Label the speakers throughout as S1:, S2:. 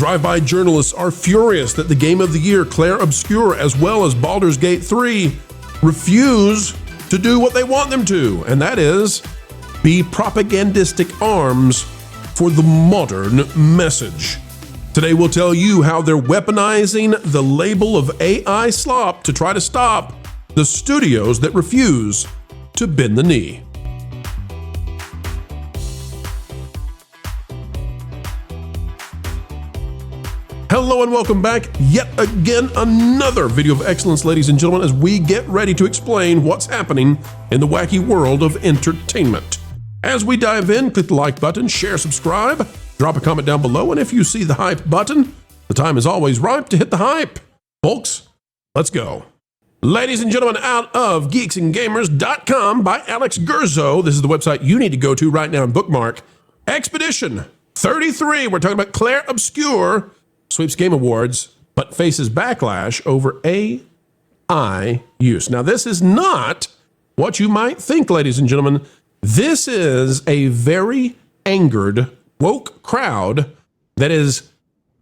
S1: Drive-by journalists are furious that the game of the year, Clair Obscur, as well as Baldur's Gate 3, refuse to do what they want them to, and that is be propagandistic arms for the modern message. Today we'll tell you how they're weaponizing the label of AI SLOP to try to stop the studios that refuse to bend the knee. Hello and welcome back. Yet again, another video of excellence, ladies and gentlemen, as we get ready to explain what's happening in the wacky world of entertainment. As we dive in, click the like button, share, subscribe, drop a comment down below, and if you see the hype button, the time is always ripe to hit the hype. Folks, let's go. Ladies and gentlemen, out of geeksandgamers.com by Alex Gurzo, this is the website you need to go to right now and bookmark. Expedition 33, we're talking about Clair Obscur, sweeps Game Awards, but faces backlash over AI use. Now, this is not what you might think, ladies and gentlemen. This is a very angered, woke crowd that is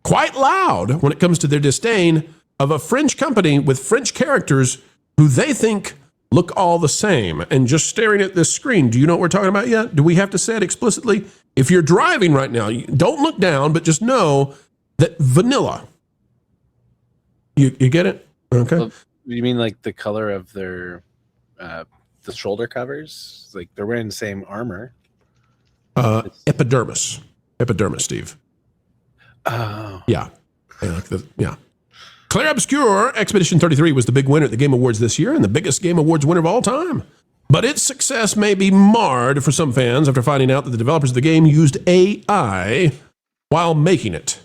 S1: quite loud when it comes to their disdain of a French company with French characters who they think look all the same. And just staring at this screen, do you know what we're talking about yet? Do we have to say it explicitly? If you're driving right now, don't look down, but just know that vanilla. You get it? Okay.
S2: Well, you mean like the color of their the shoulder covers? Like they're wearing the same armor.
S1: Epidermis, Steve.
S2: Oh.
S1: Yeah. Yeah. Clair Obscur Expedition 33 was the big winner at the Game Awards this year and the biggest Game Awards winner of all time. But its success may be marred for some fans after finding out that the developers of the game used AI while making it.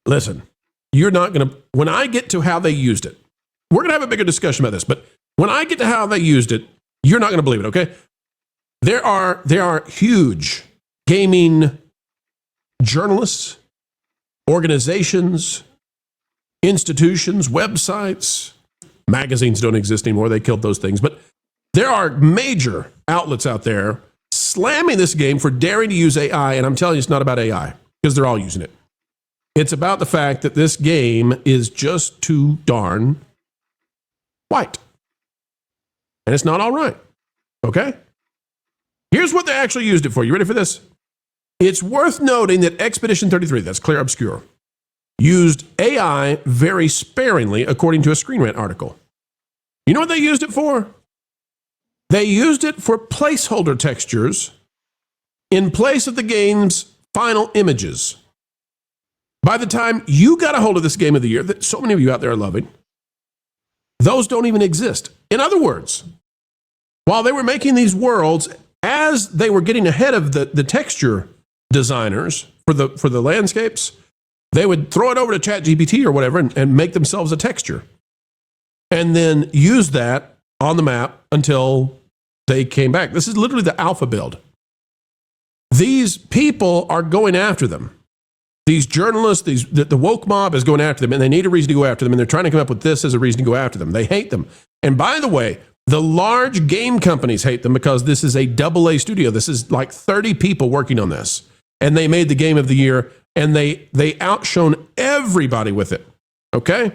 S1: Listen, you're not going to, when I get to how they used it, we're going to have a bigger discussion about this, but when I get to how they used it, you're not going to believe it, okay? There are huge gaming journalists, organizations, institutions, websites, magazines don't exist anymore, they killed those things, but there are major outlets out there slamming this game for daring to use AI, and I'm telling you it's not about AI, because they're all using it. It's about the fact that this game is just too darn white. And it's not all right. Okay? Here's what they actually used it for. You ready for this? It's worth noting that Expedition 33, that's Clair Obscur, used AI very sparingly, according to a Screen Rant article. You know what they used it for? They used it for placeholder textures in place of the game's final images. By the time you got a hold of this game of the year that so many of you out there are loving, those don't even exist. In other words, while they were making these worlds, as they were getting ahead of the texture designers for the landscapes, they would throw it over to chatgpt or whatever and make themselves a texture. And then use that on the map until they came back. This is literally the alpha build. These people are going after them. These journalists, the woke mob is going after them, and they need a reason to go after them, and they're trying to come up with this as a reason to go after them. They hate them. And by the way, the large game companies hate them because this is a AA studio. This is like 30 people working on this. And they made the game of the year, and they outshone everybody with it. Okay?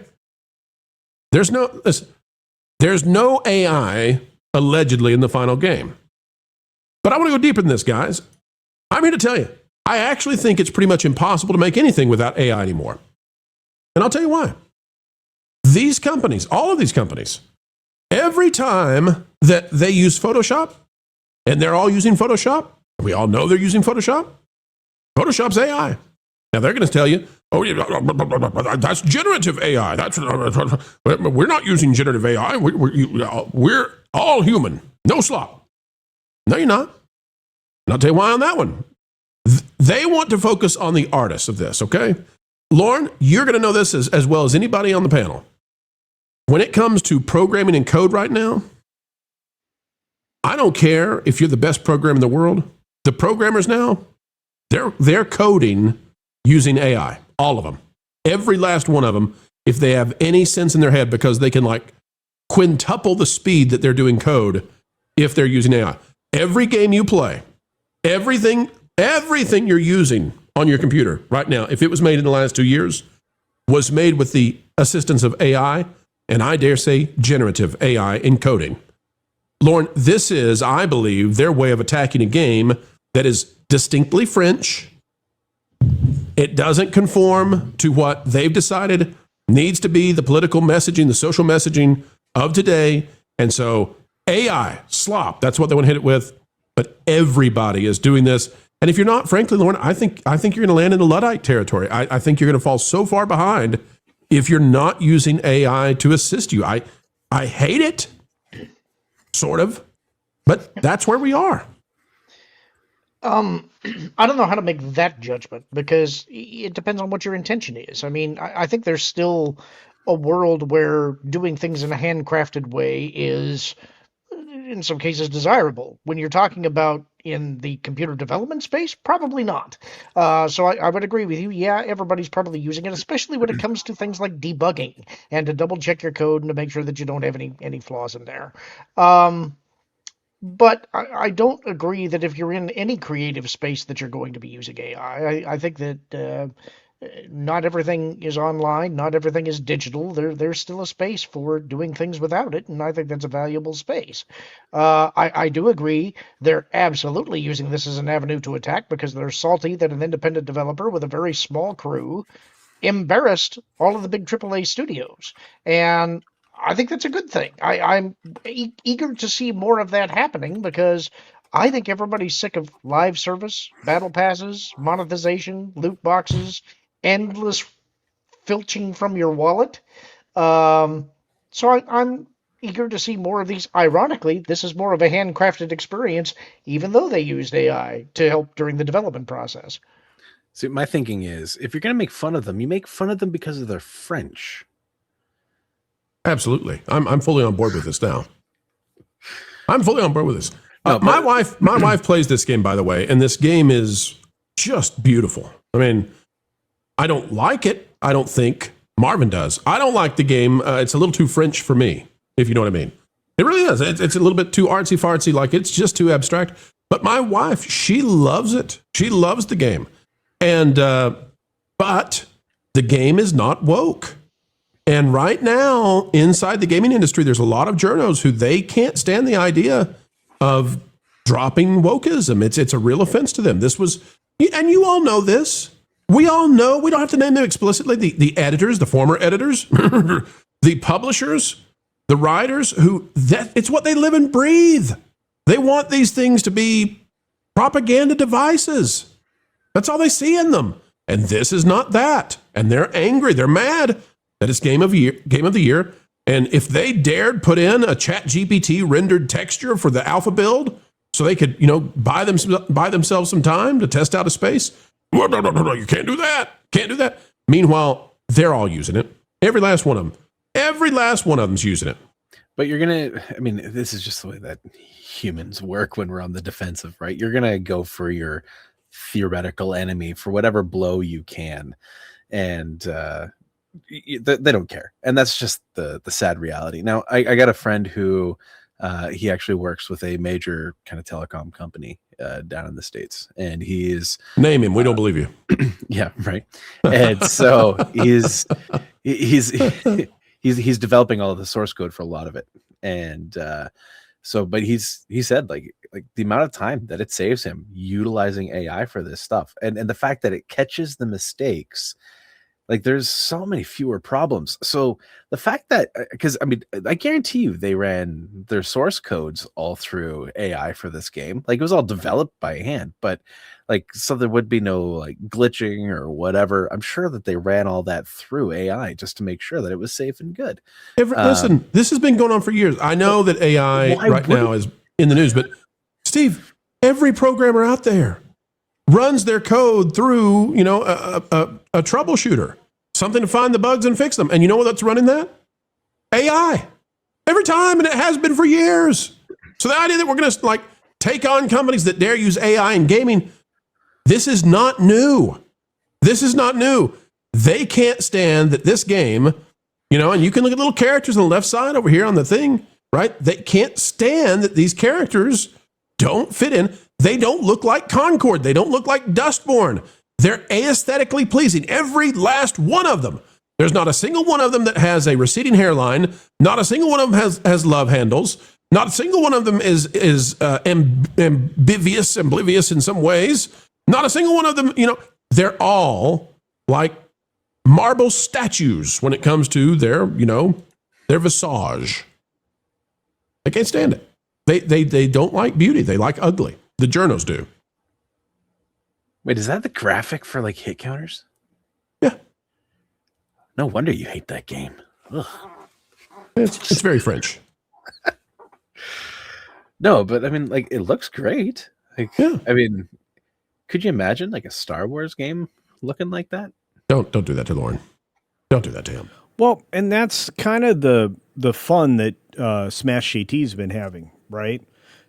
S1: There's no AI allegedly in the final game. But I want to go deeper than this, guys. I'm here to tell you, I actually think it's pretty much impossible to make anything without AI anymore. And I'll tell you why. These companies, all of these companies, every time that they use Photoshop, and they're all using Photoshop, we all know they're using Photoshop, Photoshop's AI. Now they're going to tell you, oh, that's generative AI. We're not using generative AI. We're all human. No slop. No, you're not. And I'll tell you why on that one. They want to focus on the artists of this, okay? Lauren, you're going to know this as well as anybody on the panel. When it comes to programming and code right now, I don't care if you're the best programmer in the world. The programmers now, they're coding using AI, all of them. Every last one of them, if they have any sense in their head, because they can like quintuple the speed that they're doing code if they're using AI. Every game you play, everything you're using on your computer right now, if it was made in the last 2 years, was made with the assistance of AI, and I dare say generative AI encoding. Lauren, this is, I believe, their way of attacking a game that is distinctly French. It doesn't conform to what they've decided needs to be the political messaging, the social messaging of today. And so AI, SLOP, that's what they want to hit it with. But everybody is doing this. And if you're not, frankly, Lauren, I think you're going to land in the Luddite territory. I think you're going to fall so far behind if you're not using AI to assist you. I hate it, sort of, but that's where we are.
S3: I don't know how to make that judgment because it depends on what your intention is. I mean, I think there's still a world where doing things in a handcrafted way is, in some cases, desirable. When you're talking about in the computer development space, probably not. So I would agree with you. Yeah, everybody's probably using it, especially when it comes to things like debugging and to double check your code and to make sure that you don't have any flaws in there. But I don't agree that if you're in any creative space that you're going to be using AI. I think that not everything is online, not everything is digital. There's still a space for doing things without it, and I think that's a valuable space. I do agree they're absolutely using this as an avenue to attack because they're salty that an independent developer with a very small crew embarrassed all of the big AAA studios. And I think that's a good thing. I'm eager to see more of that happening because I think everybody's sick of live service, battle passes, monetization, loot boxes, endless filching from your wallet. So I'm eager to see more of these. Ironically, this is more of a handcrafted experience, even though they used AI to help during the development process.
S2: See, my thinking is, if you're going to make fun of them, you make fun of them because of their French.
S1: Absolutely. I'm fully on board with this now. I'm fully on board with this.
S2: No,
S1: my wife plays this game, by the way, and this game is just beautiful. I mean, I don't like it. I don't think Marvin does. I don't like the game. It's a little too French for me, if you know what I mean. It really is. It's a little bit too artsy-fartsy, like it's just too abstract. But my wife, she loves it. She loves the game. And but the game is not woke. And right now, inside the gaming industry, there's a lot of journos who they can't stand the idea of dropping wokeism. It's a real offense to them. This was, and you all know this. We all know, we don't have to name them explicitly, the editors, the former editors, the publishers, the writers, it's what they live and breathe. They want these things to be propaganda devices. That's all they see in them. And this is not that. And they're angry. They're mad that it's game of the year. And if they dared put in a ChatGPT rendered texture for the alpha build so they could, buy themselves some time to test out a space, no, you can't do that. Can't do that. Meanwhile, they're all using it. Every last one of them. Every last one of them's using it.
S2: But this is just the way that humans work when we're on the defensive, right? You're going to go for your theoretical enemy for whatever blow you can. And they don't care. And that's just the sad reality. Now, I got a friend who he actually works with a major kind of telecom company down in the States, and he's
S1: name him. We don't believe you.
S2: Yeah, right. And so he's developing all of the source code for a lot of it, and but he said like the amount of time that it saves him utilizing AI for this stuff, and the fact that it catches the mistakes. Like there's so many fewer problems. So the fact that, because I guarantee you they ran their source codes all through AI for this game. Like it was all developed by hand, but so there would be no like glitching or whatever. I'm sure that they ran all that through AI just to make sure that it was safe and good.
S1: Listen, this has been going on for years. I know that AI right now is in the news, but Steve, every programmer out there runs their code through, a troubleshooter, something to find the bugs and fix them. And you know what's running that? AI. Every time, and it has been for years. So the idea that we're going to take on companies that dare use AI in gaming, this is not new. This is not new. They can't stand that this game, and you can look at little characters on the left side over here on the thing, right? They can't stand that these characters don't fit in. They don't look like Concord. They don't look like Dustborn. They're aesthetically pleasing. Every last one of them. There's not a single one of them that has a receding hairline. Not a single one of them has love handles. Not a single one of them is oblivious in some ways. Not a single one of them, they're all like marble statues when it comes to their visage. I can't stand it. They don't like beauty. They like ugly. The journos do.
S2: Wait, is that the graphic for like hit counters?
S1: Yeah.
S2: No wonder you hate that game. Ugh.
S1: It's very French.
S2: No, but I mean, like, it looks great. Like,
S1: Yeah.
S2: I mean, could you imagine like a Star Wars game looking like that?
S1: Don't do that to Lauren. Don't do that to him.
S4: Well, and that's kind of the fun that Smash GT's been having, right?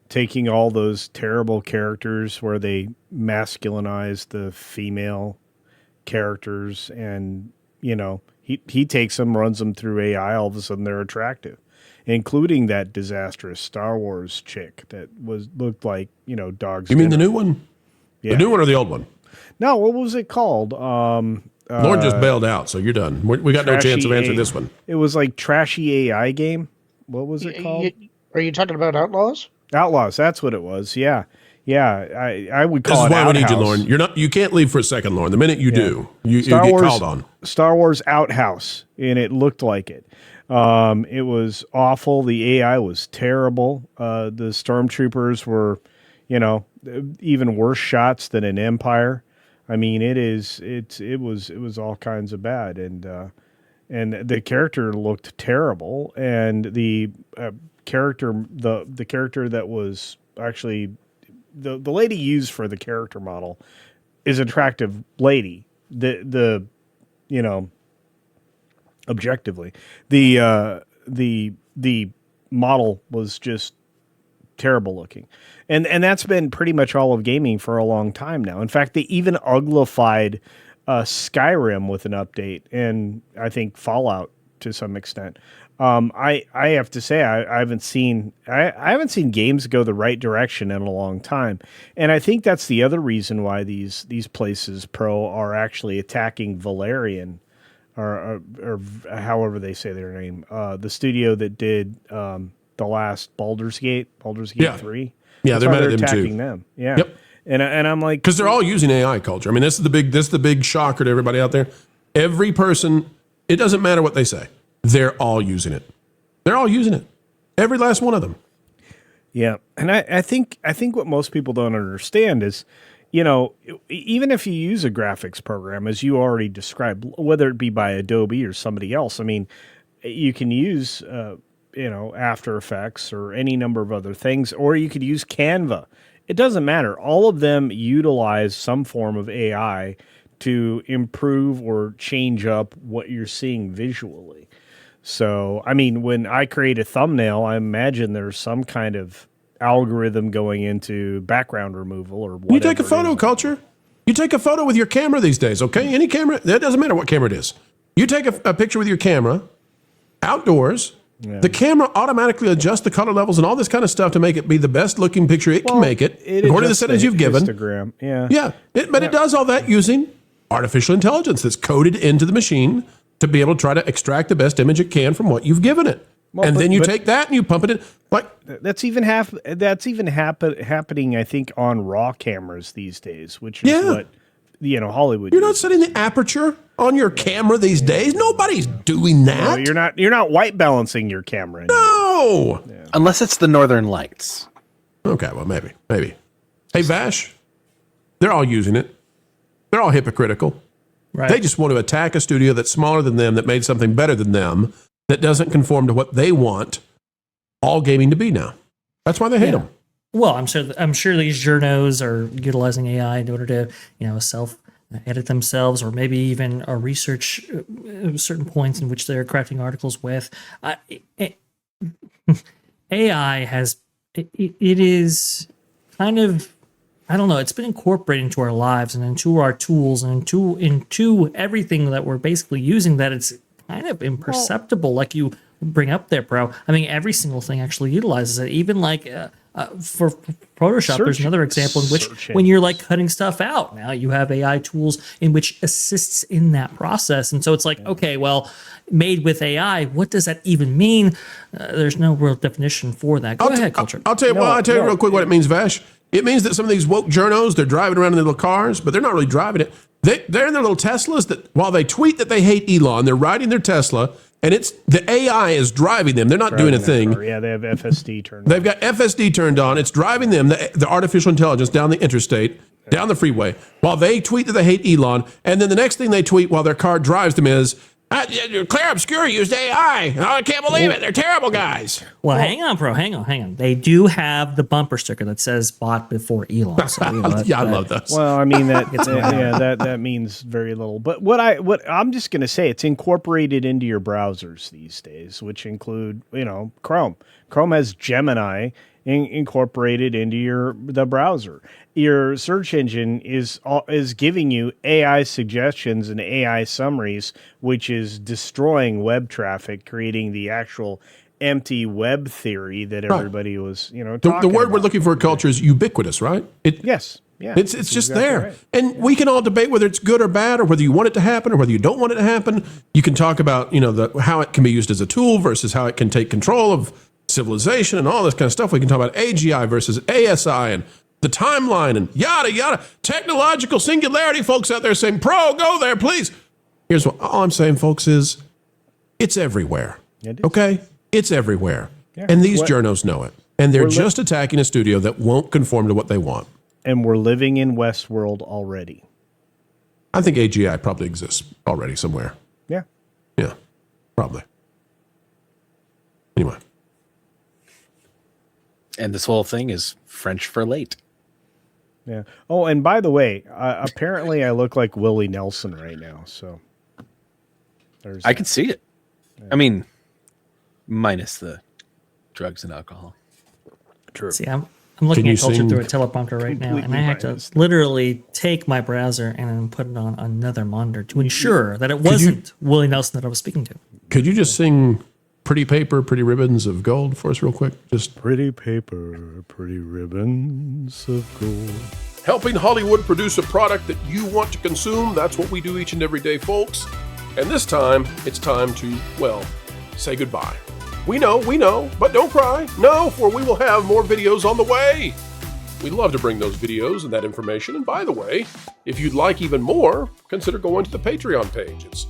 S4: Taking all those terrible characters where they masculinize the female characters, and he takes them, runs them through AI. All of a sudden, they're attractive, including that disastrous Star Wars chick that looked like dogs.
S1: You mean the new one?
S4: Yeah.
S1: The new one or the old one?
S4: No, what was it called?
S1: Lauren just bailed out, so you're done. We got no chance of answering this one.
S4: It was like trashy AI game. What was it called?
S3: Are you talking about Outlaws?
S4: Outlaws. That's what it was. Yeah. I would call it.
S1: This is why we need you,
S4: Outhouse.
S1: Lauren. You can't leave for a second, Lauren. The minute you do, you get called on.
S4: Star Wars Outhouse, and it looked like it. It was awful. The AI was terrible. The stormtroopers were, even worse shots than in Empire. I mean, it was all kinds of bad, and the character looked terrible, and the character that was actually the lady used for the character model is an attractive lady. Objectively, the model was just terrible looking. And that's been pretty much all of gaming for a long time now. In fact, they even uglified Skyrim with an update, and I think Fallout to some extent. I have to say I haven't seen games go the right direction in a long time, and I think that's the other reason why these places pro are actually attacking Valerian, or however they say their name, the studio that did the last Baldur's Gate 3.
S1: Yeah,
S4: That's
S1: they're
S4: why
S1: mad at them
S4: attacking
S1: too.
S4: them. Yeah.
S1: Yep.
S4: And I'm like,
S1: because they're all using AI culture. I mean, this is the big shocker to everybody out there. Every person, it doesn't matter what they say, they're all using it. They're all using it. Every last one of them.
S4: yeah. And I think what most people don't understand is, even if you use a graphics program, as you already described, whether it be by Adobe or somebody else, I mean, you can use, After Effects or any number of other things, or you could use Canva. It doesn't matter. All of them utilize some form of AI to improve or change up what you're seeing visually. So, I mean, when I create a thumbnail, I imagine there's some kind of algorithm going into background removal or whatever.
S1: You take a photo, culture. You take a photo with your camera these days, okay? Any camera. That doesn't matter what camera it is. You take a picture with your camera outdoors. Yeah. The camera automatically adjusts the color levels and all this kind of stuff to make it be the best looking picture it can make it according to the settings you've given.
S4: Instagram, yeah.
S1: Yeah, it does all that using artificial intelligence that's coded into the machine to be able to try to extract the best image it can from what you've given it. Well, then you take that and you pump it in. Like
S4: that's even happening, I think, on RAW cameras these days, which is what Hollywood.
S1: You're not setting the aperture on your camera these days. Nobody's doing that.
S4: No, you're not white balancing your camera anymore.
S1: No,
S2: unless it's the Northern Lights.
S1: Okay, well maybe. Hey Vash, they're all using it. They're all hypocritical. Right. They just want to attack a studio that's smaller than them, that made something better than them, that doesn't conform to what they want all gaming to be now. That's why they hate them.
S5: Well, I'm sure these journos are utilizing AI in order to, self-edit themselves, or maybe even research certain points in which they're crafting articles with. AI it is kind of, I don't know, it's been incorporated into our lives and into our tools and into everything that we're basically using, that it's kind of imperceptible, like you bring up there, bro. I mean, every single thing actually utilizes it. Even like For Photoshop, there's another example in which when you're like cutting stuff out, now you have AI tools in which assists in that process. And so it's like, okay, well, made with AI, what does that even mean? There's no real definition for that. Go ahead, Culture.
S1: I'll tell you real quick what it means, Vash. It means that some of these woke journos, they're driving around in their little cars, but they're not really driving it. They're in their little Teslas that while they tweet that they hate Elon, they're riding their Tesla, and it's the AI is driving them. They're not doing a thing.
S4: Yeah, they have FSD turned on.
S1: They've got FSD turned on. It's driving them, the artificial intelligence, down the interstate, down the freeway, while they tweet that they hate Elon. And then the next thing they tweet while their car drives them is, Clair Obscur used AI. Oh, I can't believe it. They're terrible guys.
S5: Well, hang on, bro. Hang on. They do have the bumper sticker that says "bought before Elon." So,
S1: I love those.
S4: Well, I mean that means very little. But what I'm just going to say, it's incorporated into your browsers these days, which include Chrome. Chrome has Gemini incorporated into the browser. Your search engine is giving you AI suggestions and AI summaries, which is destroying web traffic, creating the actual empty web theory that everybody was talking
S1: the word
S4: about.
S1: we're looking for, Culture, is ubiquitous, right?
S4: Yes. Yeah,
S1: it's just
S4: exactly
S1: there.
S4: right.
S1: And we can all debate whether it's good or bad, or whether you want it to happen or whether you don't want it to happen. You can talk about how it can be used as a tool versus how it can take control of civilization and all this kind of stuff. We can talk about AGI versus ASI and the timeline and yada, yada. Technological singularity, folks out there saying, pro, go there, please. Here's what all I'm saying, folks, is it's everywhere. Okay? It's everywhere. Yeah. And these journos know it. And they're just attacking a studio that won't conform to what they want.
S4: And we're living in Westworld already.
S1: I think AGI probably exists already somewhere.
S4: Yeah.
S1: Yeah, probably. Anyway.
S2: And this whole thing is French for late.
S4: Yeah. Oh, and by the way, apparently I look like Willie Nelson right now. So
S2: I can see it. Yeah. I mean, minus the drugs and alcohol.
S4: True.
S5: See, I'm looking at Culture through a teleprompter right now, and I have to literally take my browser and then put it on another monitor to ensure that it wasn't Willie Nelson that I was speaking to.
S1: Could you just sing Pretty Paper, Pretty Ribbons of Gold for us real quick? Just
S4: pretty paper, pretty ribbons of gold.
S1: Helping Hollywood produce a product that you want to consume. That's what we do each and every day, folks. And this time, it's time to, say goodbye. We know, but don't cry. No, for we will have more videos on the way. We'd love to bring those videos and that information. And by the way, if you'd like even more, consider going to the Patreon page. It's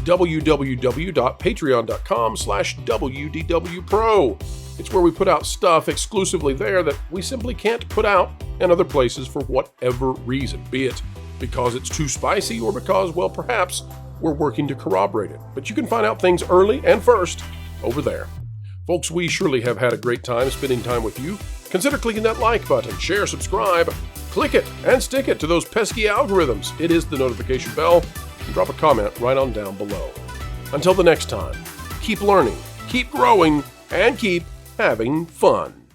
S1: www.patreon.com/WDWPro. It's where we put out stuff exclusively there that we simply can't put out in other places for whatever reason, be it because it's too spicy or because, perhaps we're working to corroborate it. But you can find out things early and first over there. Folks, we surely have had a great time spending time with you. Consider clicking that like button, share, subscribe, click it, and stick it to those pesky algorithms. It is the notification bell. And drop a comment right on down below. Until the next time, keep learning, keep growing, and keep having fun.